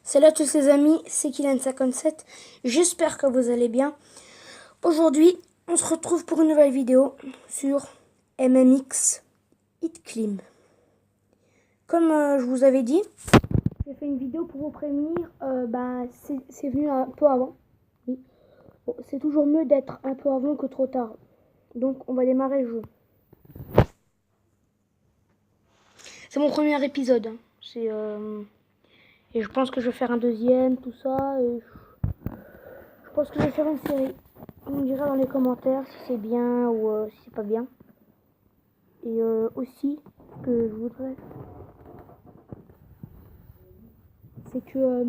Salut à tous les amis, c'est Kylian57, j'espère que vous allez bien. Aujourd'hui, on se retrouve pour une nouvelle vidéo sur MMX Hitclimb. Comme je vous avais dit, j'ai fait une vidéo pour vous prévenir, c'est venu un peu avant. Oui. Bon, c'est toujours mieux d'être un peu avant que trop tard. Donc on va démarrer le jeu. C'est mon premier épisode, hein. Et je pense que je vais faire un deuxième, tout ça. Et je pense que je vais faire une série. On me dira dans les commentaires si c'est bien ou si c'est pas bien. Et aussi, ce que je voudrais, c'est que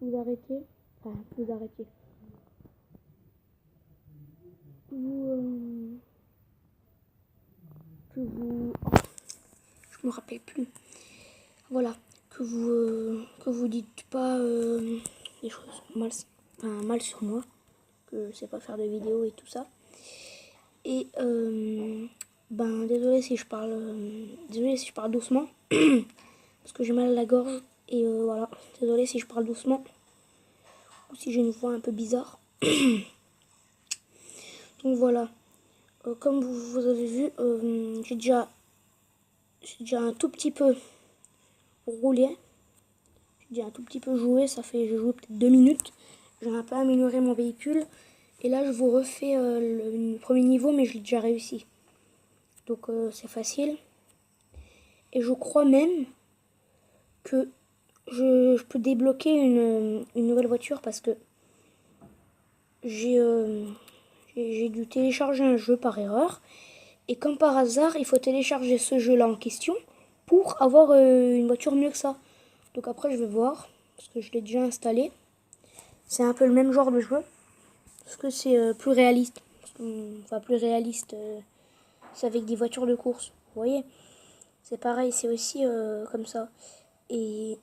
vous arrêtiez. Enfin, vous arrêtiez. Je me rappelle plus. Voilà, que vous dites pas des choses mal sur moi, que je sais pas faire de vidéos et tout ça. Et désolé si je parle doucement parce que j'ai mal à la gorge et voilà, désolé si je parle doucement ou si j'ai une voix un peu bizarre. Donc voilà, comme vous avez vu, j'ai déjà un tout petit peu roulé, j'ai déjà un tout petit peu joué, j'ai joué peut-être 2 minutes, j'ai un peu amélioré mon véhicule et là je vous refais le premier niveau, mais je l'ai déjà réussi, donc c'est facile. Et je crois même que je peux débloquer une nouvelle voiture parce que j'ai dû télécharger un jeu par erreur. Et comme par hasard, il faut télécharger ce jeu-là en question pour avoir une voiture mieux que ça. Donc après, je vais voir, parce que je l'ai déjà installé. C'est un peu le même genre de jeu, parce que c'est plus réaliste. Enfin, plus réaliste, c'est avec des voitures de course. Vous voyez, c'est pareil, c'est aussi comme ça. Et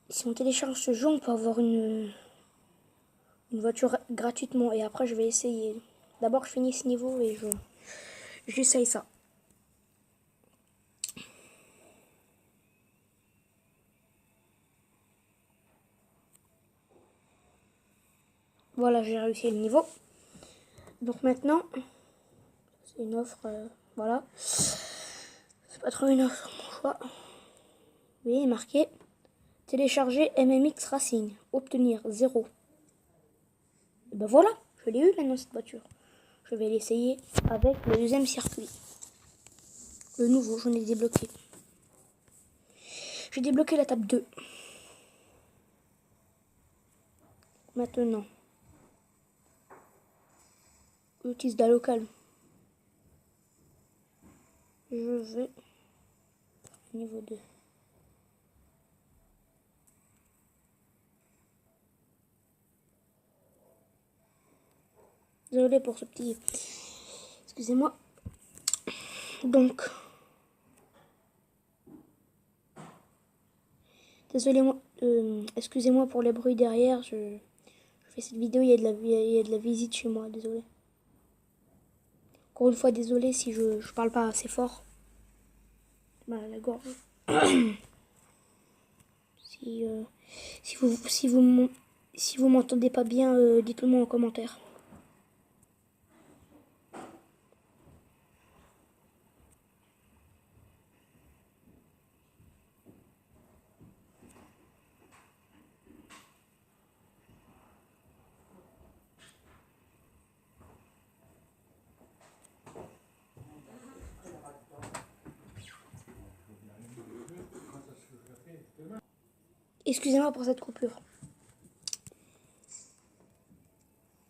si on télécharge ce jeu, on peut avoir une voiture gratuitement. Et après, je vais essayer. D'abord, je finis ce niveau et j'essaye ça. Voilà, j'ai réussi le niveau. Donc maintenant, c'est une offre, voilà. C'est pas trop une offre, mon choix. Oui, marqué télécharger MMX Racing, obtenir 0. Et ben voilà, je l'ai eu maintenant cette voiture. Je vais l'essayer avec le deuxième circuit. Le nouveau, j'en ai débloqué. J'ai débloqué la table 2. Maintenant, utilise la locale. Je vais niveau 2. Désolé pour ce petit... Excusez-moi. Donc... Excusez-moi pour les bruits derrière. Je fais cette vidéo, il y a de la visite chez moi, désolé. Encore une fois, désolé si je parle pas assez fort. Mal à la gorge. Si vous m'entendez pas bien, dites-le moi en commentaire. Excusez-moi pour cette coupure.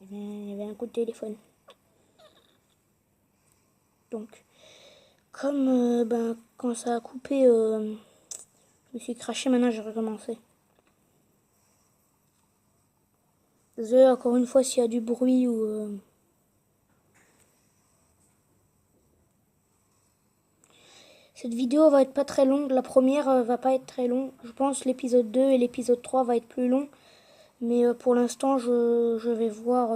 Il y avait un coup de téléphone. Donc, comme quand ça a coupé, je me suis craché, maintenant j'ai recommencé. Désolé encore une fois s'il y a du bruit ou... Cette vidéo va être pas très longue. La première va pas être très longue. Je pense l'épisode 2 et l'épisode 3 va être plus long. Mais pour l'instant, je vais voir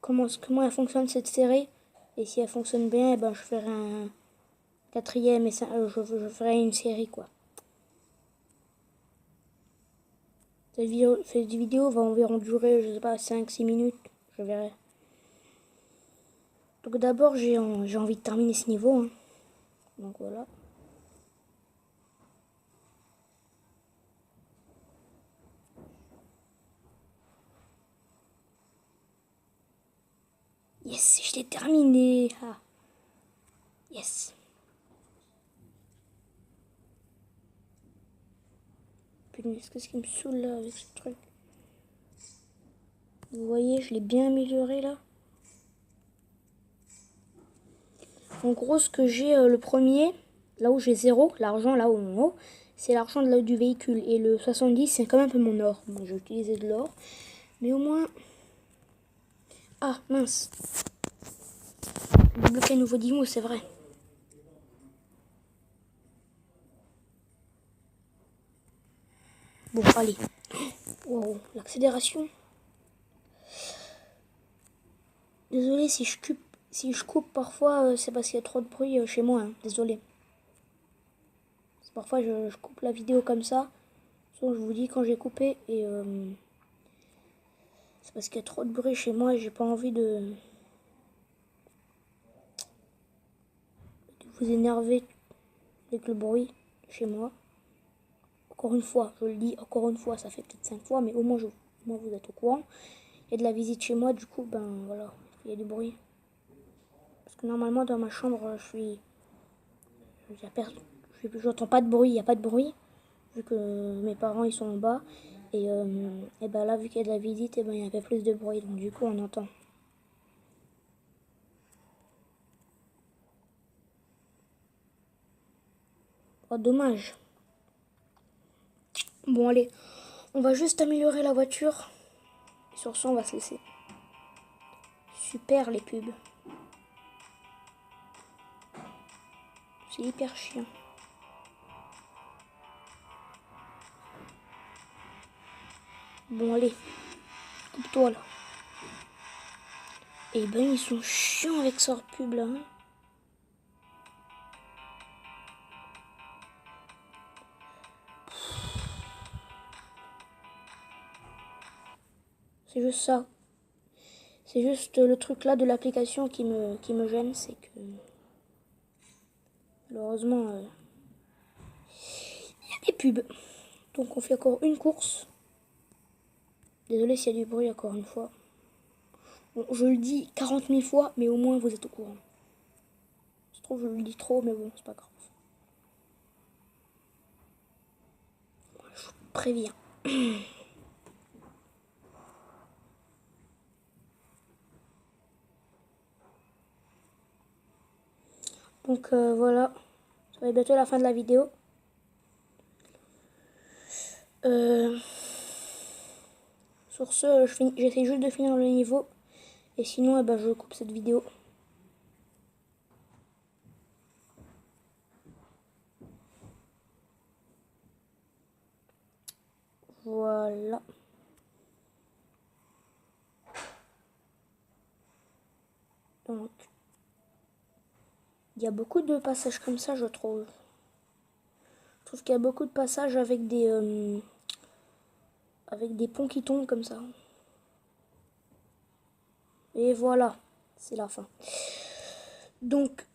comment elle fonctionne cette série. Et si elle fonctionne bien, je ferai 4e et je ferai une série quoi. Cette vidéo va environ durer, je sais pas, 5-6 minutes, je verrai. Donc d'abord j'ai envie de terminer ce niveau. Hein. Donc voilà. Yes, je l'ai terminé. Ah. Yes. Qu'est-ce qui me saoule là avec ce truc? Vous voyez, je l'ai bien amélioré là. En gros, ce que j'ai le premier, là où j'ai 0, l'argent là en haut, c'est l'argent du véhicule. Et le 70, c'est quand même un peu mon or. Bon, j'ai utilisé de l'or. Mais au moins... Ah, mince. J'ai débloqué un nouveau Dimo, c'est vrai. Bon, allez. Wow, l'accélération. Désolé si je coupe parfois, c'est parce qu'il y a trop de bruit chez moi. Hein. Désolé. Parfois, je coupe la vidéo comme ça. Sinon, je vous dis quand j'ai coupé. Et c'est parce qu'il y a trop de bruit chez moi et j'ai pas envie de vous énerver avec le bruit chez moi. Encore une fois, je le dis, encore une fois, ça fait peut-être 5 fois, mais au moins vous êtes au courant. Il y a de la visite chez moi, du coup, ben voilà, il y a du bruit. Parce que normalement, dans ma chambre, j'entends pas de bruit, il n'y a pas de bruit, vu que mes parents, ils sont en bas. Et ben là, vu qu'il y a de la visite, et ben il y a un peu plus de bruit, donc du coup, on entend. Oh, dommage. Bon, allez, on va juste améliorer la voiture. Et sur ce, on va se laisser. Super, les pubs. C'est hyper chiant. Bon, allez, coupe-toi, là. Et ben, ils sont chiants avec leur pub, là. Hein. C'est juste ça. C'est juste le truc là de l'application qui me gêne, c'est que malheureusement il y a des pubs. Donc on fait encore une course. Désolé s'il y a du bruit encore une fois. Bon, je le dis 40 000 fois, mais au moins vous êtes au courant. Je trouve que je le dis trop, mais bon, c'est pas grave. Je vous préviens. Donc voilà, ça va être bientôt la fin de la vidéo. Sur ce, j'essaie juste de finir le niveau. Et sinon, ben, je coupe cette vidéo. Voilà. Donc, il y a beaucoup de passages comme ça, je trouve. Je trouve qu'il y a beaucoup de passages avec des ponts qui tombent comme ça. Et voilà, c'est la fin. Donc,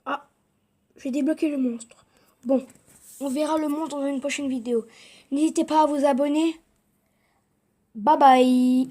ah, j'ai débloqué le monstre. Bon, on verra le monstre dans une prochaine vidéo. N'hésitez pas à vous abonner. Bye bye.